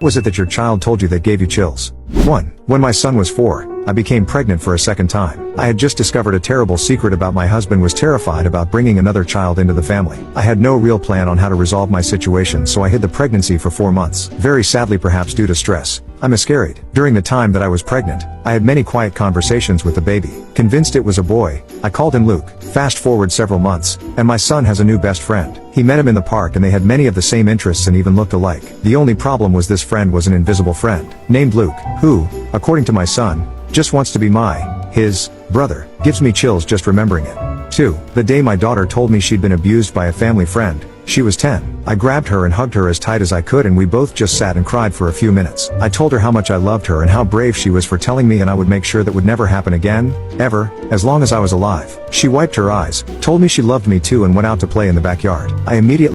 Was it that your child told you that gave you chills? 1. When my son was 4, I became pregnant for a second time. I had just discovered a terrible secret about my husband, was terrified about bringing another child into the family. I had no real plan on how to resolve my situation, so I hid the pregnancy for 4 months. Very sadly, perhaps due to stress, I miscarried. During the time that I was pregnant, I had many quiet conversations with the baby. Convinced it was a boy, I called him Luke. Fast forward several months, and my son has a new best friend. He met him in the park and they had many of the same interests and even looked alike. The only problem was this friend was an invisible friend, named Luke, who, according to my son, just wants to be his brother. Gives me chills just remembering it. 2. The day my daughter told me she'd been abused by a family friend. She was 10. I grabbed her and hugged her as tight as I could, and we both just sat and cried for a few minutes. I told her how much I loved her and how brave she was for telling me, and I would make sure that would never happen again, ever, as long as I was alive. She wiped her eyes, told me she loved me too, and went out to play in the backyard. I immediately